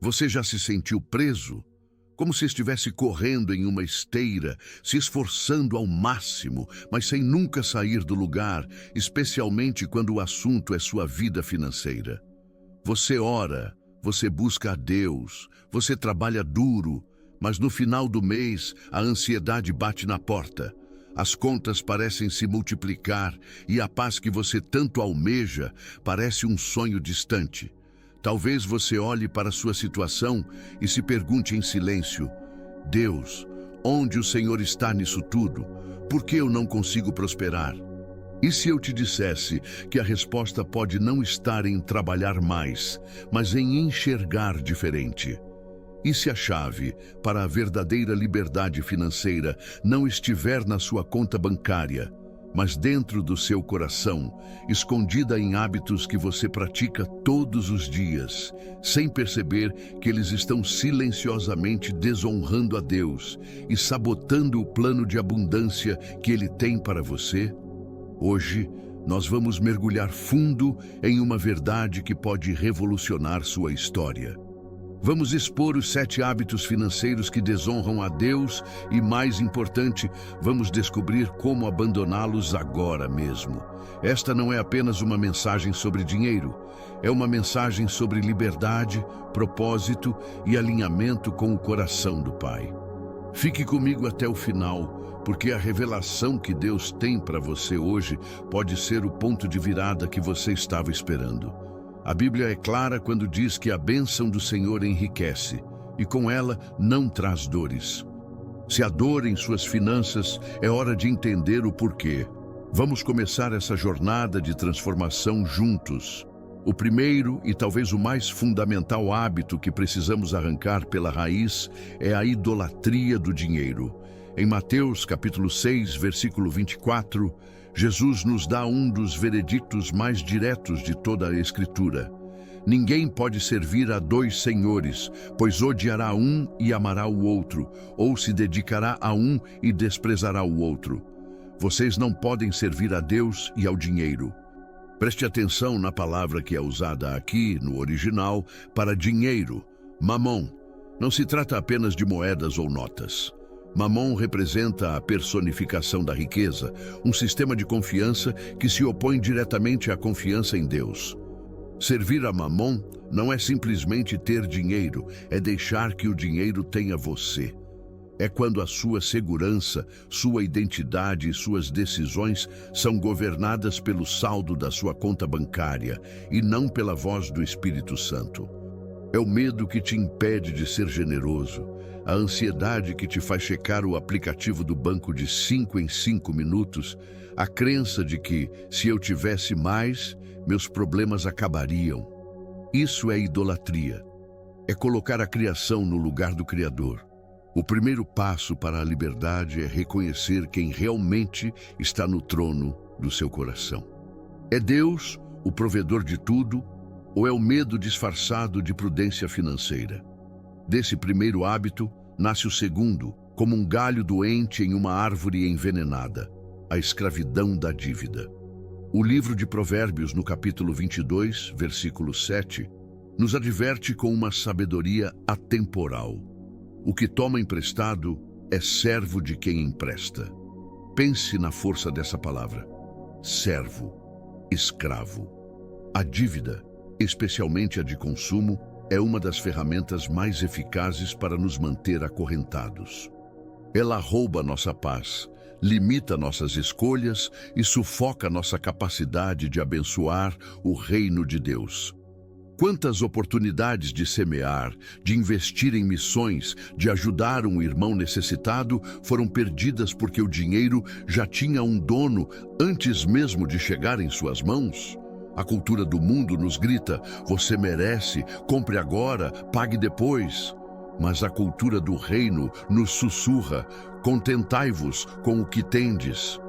Você já se sentiu preso? Como se estivesse correndo em uma esteira, se esforçando ao máximo, mas sem nunca sair do lugar, especialmente quando o assunto é sua vida financeira. Você ora, você busca a Deus, você trabalha duro, mas no final do mês a ansiedade bate na porta. As contas parecem se multiplicar e a paz que você tanto almeja parece um sonho distante. Talvez você olhe para sua situação e se pergunte em silêncio: Deus, onde o Senhor está nisso tudo? Por que eu não consigo prosperar? E se eu te dissesse que a resposta pode não estar em trabalhar mais, mas em enxergar diferente? E se a chave para a verdadeira liberdade financeira não estiver na sua conta bancária, mas dentro do seu coração, escondida em hábitos que você pratica todos os dias, sem perceber que eles estão silenciosamente desonrando a Deus e sabotando o plano de abundância que Ele tem para você? Hoje, nós vamos mergulhar fundo em uma verdade que pode revolucionar sua história. Vamos expor os 7 hábitos financeiros que desonram a Deus e, mais importante, vamos descobrir como abandoná-los agora mesmo. Esta não é apenas uma mensagem sobre dinheiro, é uma mensagem sobre liberdade, propósito e alinhamento com o coração do Pai. Fique comigo até o final, porque a revelação que Deus tem para você hoje pode ser o ponto de virada que você estava esperando. A Bíblia é clara quando diz que a bênção do Senhor enriquece, e com ela não traz dores. Se há dor em suas finanças, é hora de entender o porquê. Vamos começar essa jornada de transformação juntos. O primeiro e talvez o mais fundamental hábito que precisamos arrancar pela raiz é a idolatria do dinheiro. Em Mateus capítulo 6, versículo 24, Jesus nos dá um dos veredictos mais diretos de toda a Escritura. Ninguém pode servir a 2 senhores, pois odiará um e amará o outro, ou se dedicará a um e desprezará o outro. Vocês não podem servir a Deus e ao dinheiro. Preste atenção na palavra que é usada aqui, no original, para dinheiro, mamon. Não se trata apenas de moedas ou notas. Mamon representa a personificação da riqueza, um sistema de confiança que se opõe diretamente à confiança em Deus. Servir a Mamon não é simplesmente ter dinheiro, é deixar que o dinheiro tenha você. É quando a sua segurança, sua identidade e suas decisões são governadas pelo saldo da sua conta bancária e não pela voz do Espírito Santo. É o medo que te impede de ser generoso, a ansiedade que te faz checar o aplicativo do banco de 5 em 5 minutos, a crença de que, se eu tivesse mais, meus problemas acabariam. Isso é idolatria. É colocar a criação no lugar do Criador. O primeiro passo para a liberdade é reconhecer quem realmente está no trono do seu coração. É Deus, o provedor de tudo, ou é o medo disfarçado de prudência financeira? Desse primeiro hábito, nasce o segundo, como um galho doente em uma árvore envenenada, a escravidão da dívida. O livro de Provérbios, no capítulo 22, versículo 7, nos adverte com uma sabedoria atemporal. O que toma emprestado é servo de quem empresta. Pense na força dessa palavra. Servo, escravo. A dívida, especialmente a de consumo, é uma das ferramentas mais eficazes para nos manter acorrentados. Ela rouba nossa paz, limita nossas escolhas e sufoca nossa capacidade de abençoar o reino de Deus. Quantas oportunidades de semear, de investir em missões, de ajudar um irmão necessitado foram perdidas porque o dinheiro já tinha um dono antes mesmo de chegar em suas mãos? A cultura do mundo nos grita: você merece, compre agora, pague depois. Mas a cultura do reino nos sussurra: contentai-vos com o que tendes.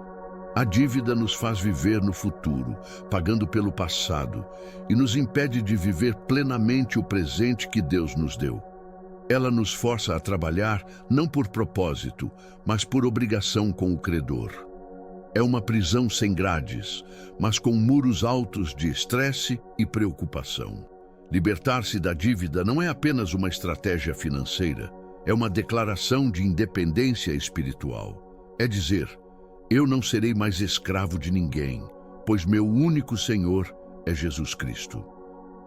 A dívida nos faz viver no futuro, pagando pelo passado, e nos impede de viver plenamente o presente que Deus nos deu. Ela nos força a trabalhar não por propósito, mas por obrigação com o credor. É uma prisão sem grades, mas com muros altos de estresse e preocupação. Libertar-se da dívida não é apenas uma estratégia financeira, é uma declaração de independência espiritual. É dizer, eu não serei mais escravo de ninguém, pois meu único Senhor é Jesus Cristo.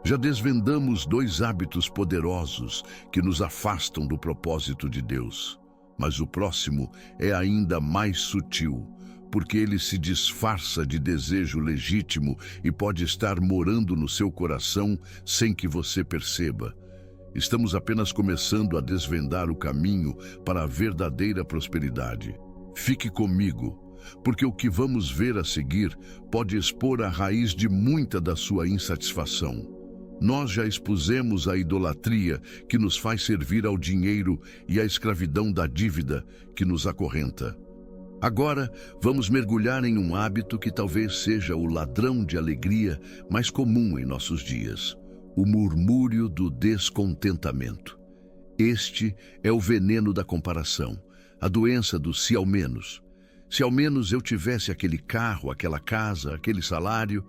Já desvendamos 2 hábitos poderosos que nos afastam do propósito de Deus. Mas o próximo é ainda mais sutil, porque ele se disfarça de desejo legítimo e pode estar morando no seu coração sem que você perceba. Estamos apenas começando a desvendar o caminho para a verdadeira prosperidade. Fique comigo, porque o que vamos ver a seguir pode expor a raiz de muita da sua insatisfação. Nós já expusemos a idolatria que nos faz servir ao dinheiro e a escravidão da dívida que nos acorrenta. Agora, vamos mergulhar em um hábito que talvez seja o ladrão de alegria mais comum em nossos dias: o murmúrio do descontentamento. Este é o veneno da comparação, a doença do se ao menos. Se ao menos eu tivesse aquele carro, aquela casa, aquele salário,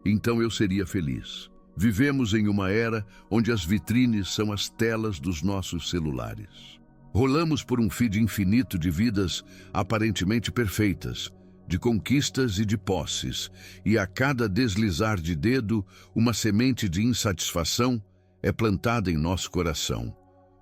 então eu seria feliz. Vivemos em uma era onde as vitrines são as telas dos nossos celulares. Rolamos por um feed infinito de vidas aparentemente perfeitas, de conquistas e de posses, e a cada deslizar de dedo, uma semente de insatisfação é plantada em nosso coração.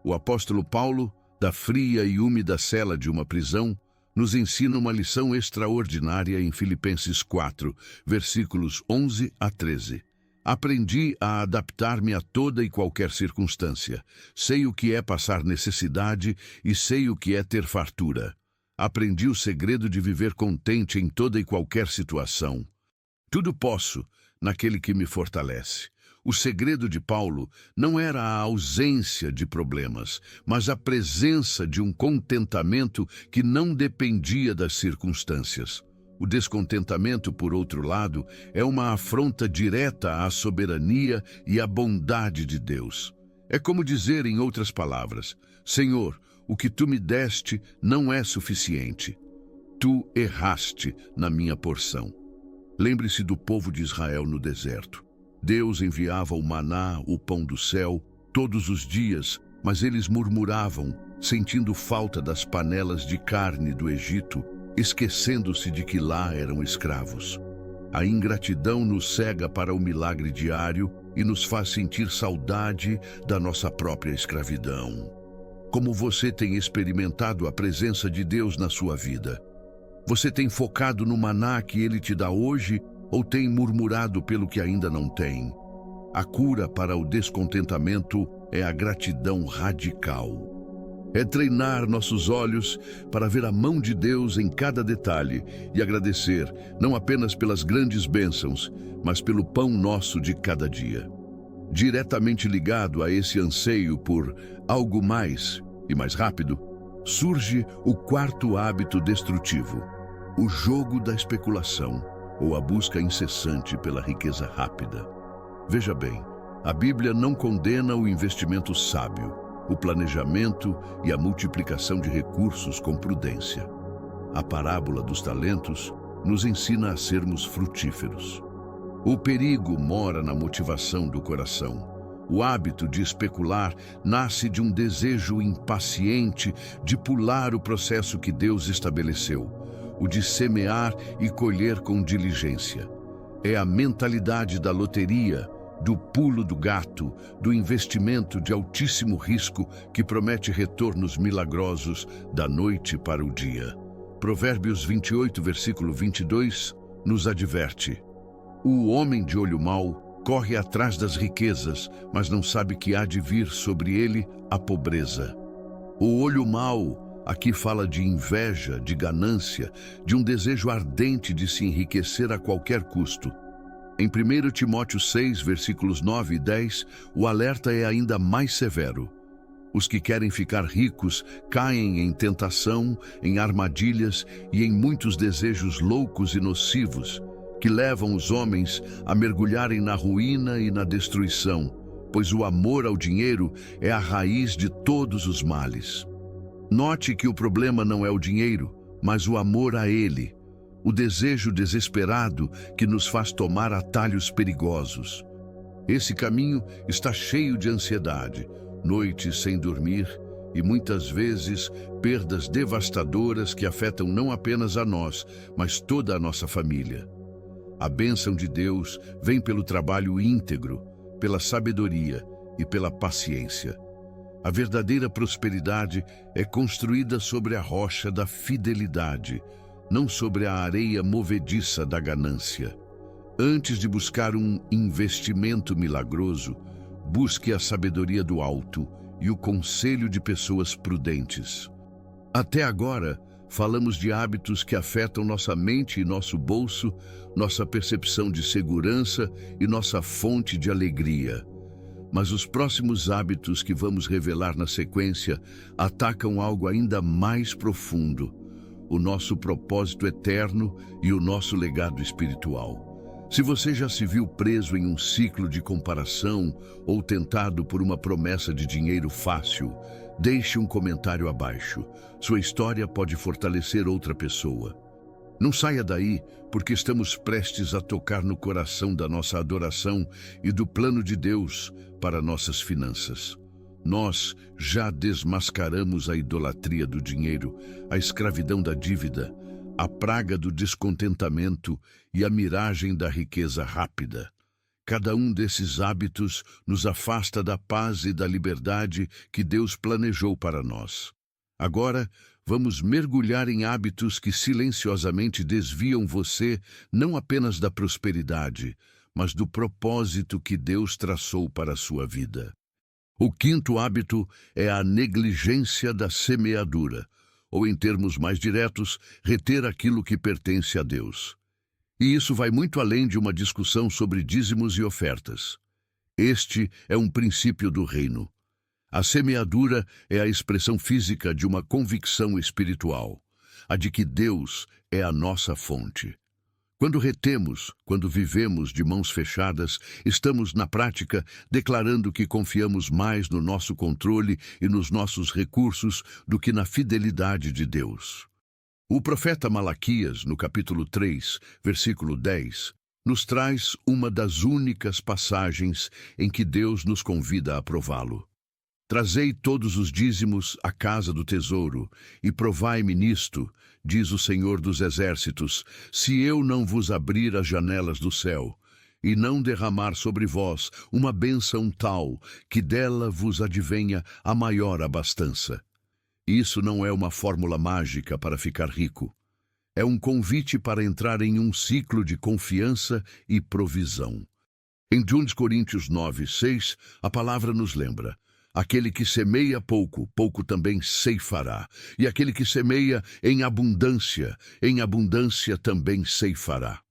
O apóstolo Paulo, da fria e úmida cela de uma prisão, nos ensina uma lição extraordinária em Filipenses 4, versículos 11 a 13. Aprendi a adaptar-me a toda e qualquer circunstância. Sei o que é passar necessidade e sei o que é ter fartura. Aprendi o segredo de viver contente em toda e qualquer situação. Tudo posso naquele que me fortalece. O segredo de Paulo não era a ausência de problemas, mas a presença de um contentamento que não dependia das circunstâncias. O descontentamento, por outro lado, é uma afronta direta à soberania e à bondade de Deus. É como dizer, em outras palavras, Senhor, o que tu me deste não é suficiente. Tu erraste na minha porção. Lembre-se do povo de Israel no deserto. Deus enviava o maná, o pão do céu, todos os dias, mas eles murmuravam, sentindo falta das panelas de carne do Egito, esquecendo-se de que lá eram escravos. A ingratidão nos cega para o milagre diário e nos faz sentir saudade da nossa própria escravidão. Como você tem experimentado a presença de Deus na sua vida? Você tem focado no maná que Ele te dá hoje ou tem murmurado pelo que ainda não tem? A cura para o descontentamento é a gratidão radical. É treinar nossos olhos para ver a mão de Deus em cada detalhe e agradecer, não apenas pelas grandes bênçãos, mas pelo pão nosso de cada dia. Diretamente ligado a esse anseio por algo mais e mais rápido, surge o 4º hábito destrutivo: o jogo da especulação, ou a busca incessante pela riqueza rápida. Veja bem, a Bíblia não condena o investimento sábio, o planejamento e a multiplicação de recursos com prudência. A parábola dos talentos nos ensina a sermos frutíferos. O perigo mora na motivação do coração. O hábito de especular nasce de um desejo impaciente de pular o processo que Deus estabeleceu, o de semear e colher com diligência. É a mentalidade da loteria, do pulo do gato, do investimento de altíssimo risco que promete retornos milagrosos da noite para o dia. Provérbios 28, versículo 22, nos adverte: o homem de olho mau corre atrás das riquezas, mas não sabe que há de vir sobre ele a pobreza. O olho mau aqui fala de inveja, de ganância, de um desejo ardente de se enriquecer a qualquer custo. Em 1 Timóteo 6, versículos 9 e 10, o alerta é ainda mais severo. Os que querem ficar ricos caem em tentação, em armadilhas e em muitos desejos loucos e nocivos, que levam os homens a mergulharem na ruína e na destruição, pois o amor ao dinheiro é a raiz de todos os males. Note que o problema não é o dinheiro, mas o amor a ele. O desejo desesperado que nos faz tomar atalhos perigosos. Esse caminho está cheio de ansiedade, noites sem dormir e muitas vezes perdas devastadoras que afetam não apenas a nós, mas toda a nossa família. A bênção de Deus vem pelo trabalho íntegro, pela sabedoria e pela paciência. A verdadeira prosperidade é construída sobre a rocha da fidelidade, não sobre a areia movediça da ganância. Antes de buscar um investimento milagroso, busque a sabedoria do alto e o conselho de pessoas prudentes. Até agora, falamos de hábitos que afetam nossa mente e nosso bolso, nossa percepção de segurança e nossa fonte de alegria. Mas os próximos hábitos que vamos revelar na sequência atacam algo ainda mais profundo: o nosso propósito eterno e o nosso legado espiritual. Se você já se viu preso em um ciclo de comparação ou tentado por uma promessa de dinheiro fácil, deixe um comentário abaixo. Sua história pode fortalecer outra pessoa. Não saia daí, porque estamos prestes a tocar no coração da nossa adoração e do plano de Deus para nossas finanças. Nós já desmascaramos a idolatria do dinheiro, a escravidão da dívida, a praga do descontentamento e a miragem da riqueza rápida. Cada um desses hábitos nos afasta da paz e da liberdade que Deus planejou para nós. Agora, vamos mergulhar em hábitos que silenciosamente desviam você não apenas da prosperidade, mas do propósito que Deus traçou para a sua vida. O quinto hábito é a negligência da semeadura, ou em termos mais diretos, reter aquilo que pertence a Deus. E isso vai muito além de uma discussão sobre dízimos e ofertas. Este é um princípio do reino. A semeadura é a expressão física de uma convicção espiritual, a de que Deus é a nossa fonte. Quando retemos, quando vivemos de mãos fechadas, estamos, na prática, declarando que confiamos mais no nosso controle e nos nossos recursos do que na fidelidade de Deus. O profeta Malaquias, no capítulo 3, versículo 10, nos traz uma das únicas passagens em que Deus nos convida a prová-lo. Trazei todos os dízimos à casa do tesouro, e provai-me nisto, diz o Senhor dos Exércitos, se eu não vos abrir as janelas do céu, e não derramar sobre vós uma bênção tal, que dela vos advenha a maior abastança. Isso não é uma fórmula mágica para ficar rico. É um convite para entrar em um ciclo de confiança e provisão. Em 2 Coríntios 9, 6, a palavra nos lembra: aquele que semeia pouco, pouco também ceifará. E aquele que semeia em abundância também ceifará.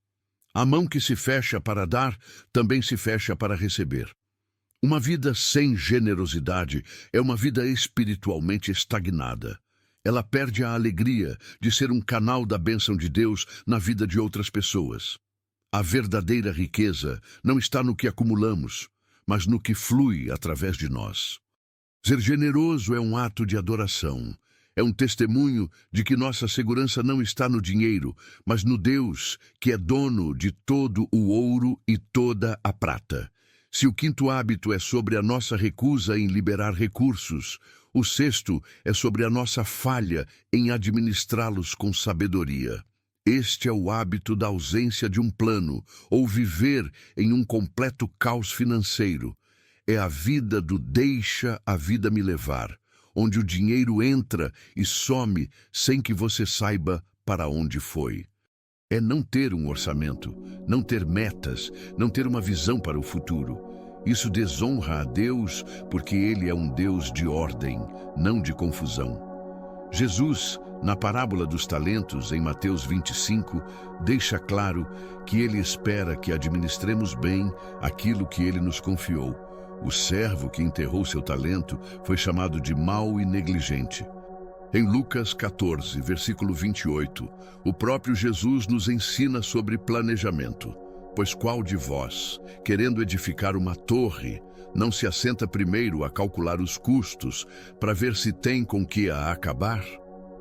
A mão que se fecha para dar, também se fecha para receber. Uma vida sem generosidade é uma vida espiritualmente estagnada. Ela perde a alegria de ser um canal da bênção de Deus na vida de outras pessoas. A verdadeira riqueza não está no que acumulamos, mas no que flui através de nós. Ser generoso é um ato de adoração. É um testemunho de que nossa segurança não está no dinheiro, mas no Deus, que é dono de todo o ouro e toda a prata. Se o quinto hábito é sobre a nossa recusa em liberar recursos, o sexto é sobre a nossa falha em administrá-los com sabedoria. Este é o hábito da ausência de um plano, ou viver em um completo caos financeiro. É a vida do deixa a vida me levar, onde o dinheiro entra e some sem que você saiba para onde foi. É não ter um orçamento, não ter metas, não ter uma visão para o futuro. Isso desonra a Deus, porque Ele é um Deus de ordem, não de confusão. Jesus, na parábola dos talentos, em Mateus 25, deixa claro que Ele espera que administremos bem aquilo que Ele nos confiou. O servo que enterrou seu talento foi chamado de mau e negligente. Em Lucas 14, versículo 28, o próprio Jesus nos ensina sobre planejamento. Pois qual de vós, querendo edificar uma torre, não se assenta primeiro a calcular os custos para ver se tem com que a acabar?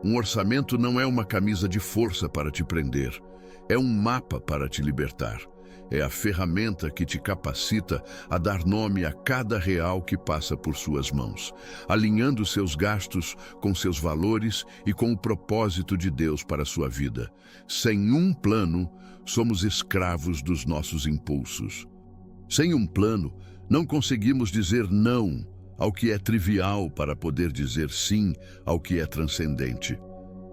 Um orçamento não é uma camisa de força para te prender, é um mapa para te libertar. É a ferramenta que te capacita a dar nome a cada real que passa por suas mãos, alinhando seus gastos com seus valores e com o propósito de Deus para a sua vida. Sem um plano, somos escravos dos nossos impulsos. Sem um plano, não conseguimos dizer não ao que é trivial para poder dizer sim ao que é transcendente.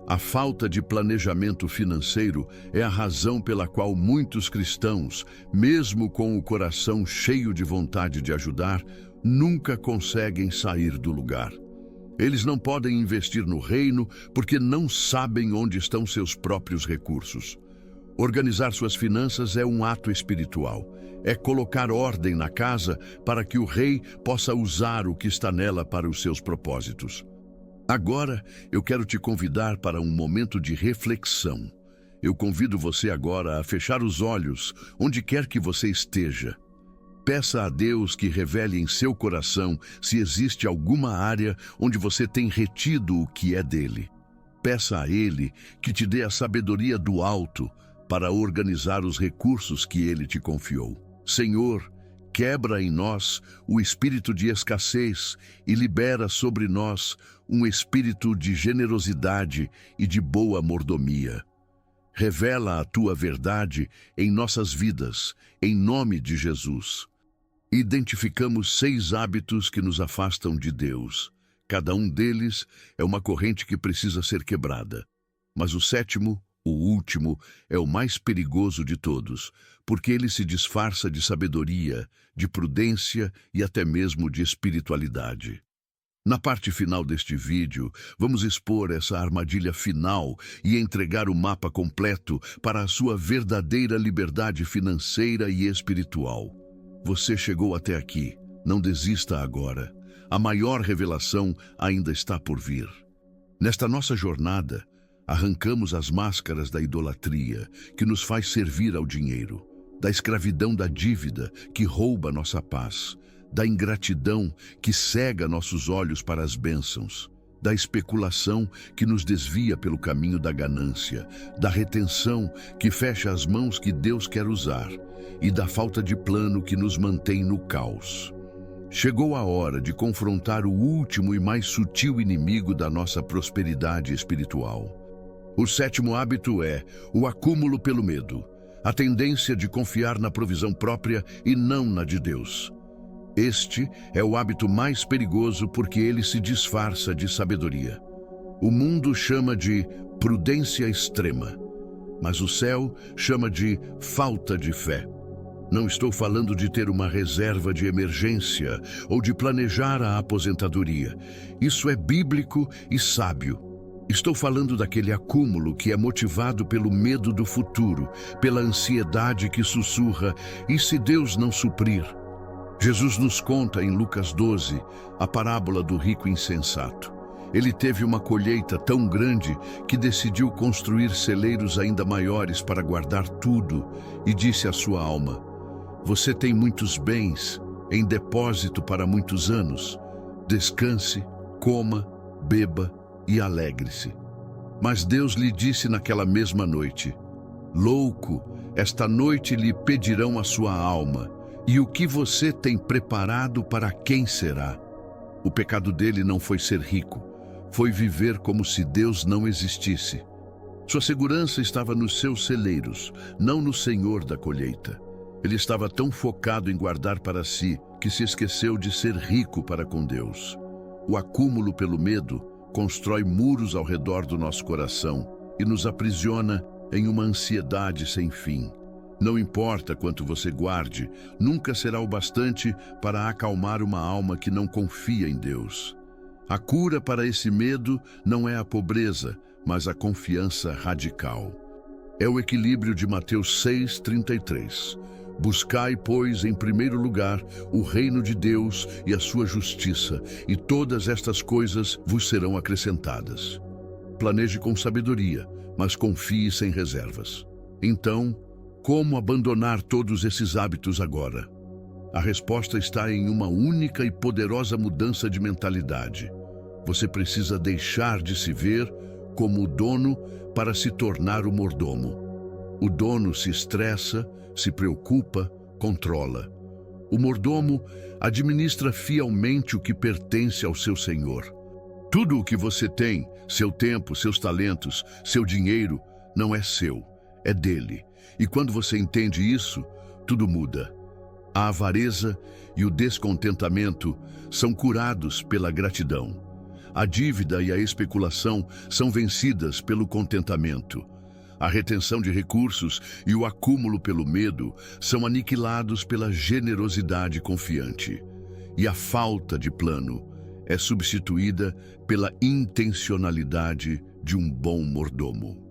A falta de planejamento financeiro é a razão pela qual muitos cristãos, mesmo com o coração cheio de vontade de ajudar, nunca conseguem sair do lugar. Eles não podem investir no reino porque não sabem onde estão seus próprios recursos. Organizar suas finanças é um ato espiritual. É colocar ordem na casa para que o rei possa usar o que está nela para os seus propósitos. Agora, eu quero te convidar para um momento de reflexão. Eu convido você agora a fechar os olhos, onde quer que você esteja. Peça a Deus que revele em seu coração se existe alguma área onde você tem retido o que é dele. Peça a Ele que te dê a sabedoria do alto para organizar os recursos que Ele te confiou. Senhor, quebra em nós o espírito de escassez e libera sobre nós um espírito de generosidade e de boa mordomia. Revela a tua verdade em nossas vidas, em nome de Jesus. Identificamos 6 hábitos que nos afastam de Deus. Cada um deles é uma corrente que precisa ser quebrada. Mas o 7º, o último, é o mais perigoso de todos, porque ele se disfarça de sabedoria, de prudência e até mesmo de espiritualidade. Na parte final deste vídeo, vamos expor essa armadilha final e entregar o mapa completo para a sua verdadeira liberdade financeira e espiritual. Você chegou até aqui, não desista agora. A maior revelação ainda está por vir. Nesta nossa jornada, arrancamos as máscaras da idolatria, que nos faz servir ao dinheiro, da escravidão da dívida, que rouba nossa paz, da ingratidão, que cega nossos olhos para as bênçãos, da especulação, que nos desvia pelo caminho da ganância, da retenção, que fecha as mãos que Deus quer usar, e da falta de plano que nos mantém no caos. Chegou a hora de confrontar o último e mais sutil inimigo da nossa prosperidade espiritual. O 7º hábito é o acúmulo pelo medo, a tendência de confiar na provisão própria e não na de Deus. Este é o hábito mais perigoso porque ele se disfarça de sabedoria. O mundo chama de prudência extrema, mas o céu chama de falta de fé. Não estou falando de ter uma reserva de emergência ou de planejar a aposentadoria. Isso é bíblico e sábio. Estou falando daquele acúmulo que é motivado pelo medo do futuro, pela ansiedade que sussurra, e se Deus não suprir? Jesus nos conta em Lucas 12 a parábola do rico insensato. Ele teve uma colheita tão grande que decidiu construir celeiros ainda maiores para guardar tudo e disse à sua alma: "Você tem muitos bens em depósito para muitos anos. Descanse, coma, beba e alegre-se." Mas Deus lhe disse naquela mesma noite: "Louco, esta noite lhe pedirão a sua alma, e o que você tem preparado para quem será?" O pecado dele não foi ser rico, foi viver como se Deus não existisse. Sua segurança estava nos seus celeiros, não no Senhor da colheita. Ele estava tão focado em guardar para si que se esqueceu de ser rico para com Deus. O acúmulo pelo medo constrói muros ao redor do nosso coração e nos aprisiona em uma ansiedade sem fim. Não importa quanto você guarde, nunca será o bastante para acalmar uma alma que não confia em Deus. A cura para esse medo não é a pobreza, mas a confiança radical. É o equilíbrio de Mateus 6:33. Buscai, pois, em primeiro lugar o reino de Deus e a sua justiça, e todas estas coisas vos serão acrescentadas. Planeje com sabedoria, mas confie sem reservas. Então, como abandonar todos esses hábitos agora? A resposta está em uma única e poderosa mudança de mentalidade. Você precisa deixar de se ver como o dono para se tornar o mordomo. O dono se estressa, se preocupa, controla. O mordomo administra fielmente o que pertence ao seu senhor. Tudo o que você tem, seu tempo, seus talentos, seu dinheiro, não é seu, é dele. E quando você entende isso, tudo muda. A avareza e o descontentamento são curados pela gratidão. A dívida e a especulação são vencidas pelo contentamento. A retenção de recursos e o acúmulo pelo medo são aniquilados pela generosidade confiante. E a falta de plano é substituída pela intencionalidade de um bom mordomo.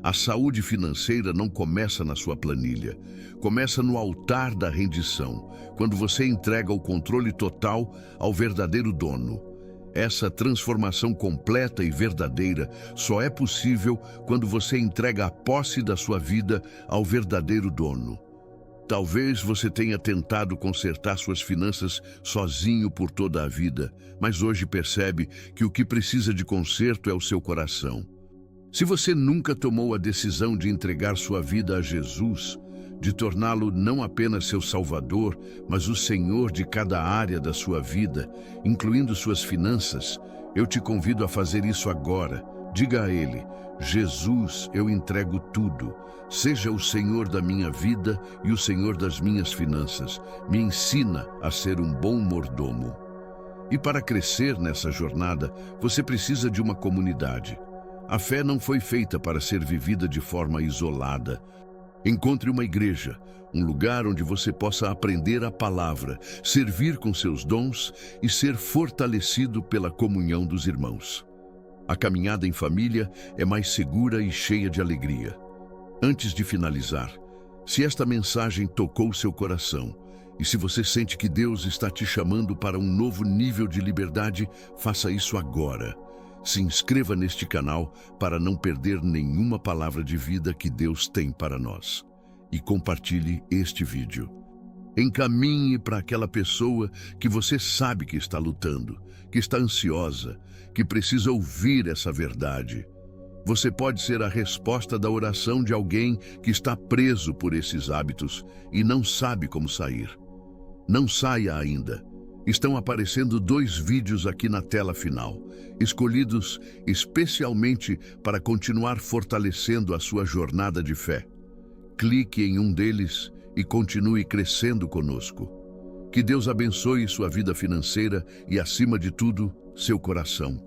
A saúde financeira não começa na sua planilha, começa no altar da rendição, quando você entrega o controle total ao verdadeiro dono. Essa transformação completa e verdadeira só é possível quando você entrega a posse da sua vida ao verdadeiro dono. Talvez você tenha tentado consertar suas finanças sozinho por toda a vida, mas hoje percebe que o que precisa de conserto é o seu coração. Se você nunca tomou a decisão de entregar sua vida a Jesus, de torná-lo não apenas seu Salvador, mas o Senhor de cada área da sua vida, incluindo suas finanças, eu te convido a fazer isso agora. Diga a Ele: Jesus, eu entrego tudo. Seja o Senhor da minha vida e o Senhor das minhas finanças. Me ensina a ser um bom mordomo. E para crescer nessa jornada, você precisa de uma comunidade. A fé não foi feita para ser vivida de forma isolada. Encontre uma igreja, um lugar onde você possa aprender a palavra, servir com seus dons e ser fortalecido pela comunhão dos irmãos. A caminhada em família é mais segura e cheia de alegria. Antes de finalizar, se esta mensagem tocou seu coração e se você sente que Deus está te chamando para um novo nível de liberdade, faça isso agora. Se inscreva neste canal para não perder nenhuma palavra de vida que Deus tem para nós. E compartilhe este vídeo. Encaminhe para aquela pessoa que você sabe que está lutando, que está ansiosa, que precisa ouvir essa verdade. Você pode ser a resposta da oração de alguém que está preso por esses hábitos e não sabe como sair. Não saia ainda. Estão aparecendo 2 vídeos aqui na tela final, escolhidos especialmente para continuar fortalecendo a sua jornada de fé. Clique em um deles e continue crescendo conosco. Que Deus abençoe sua vida financeira e, acima de tudo, seu coração.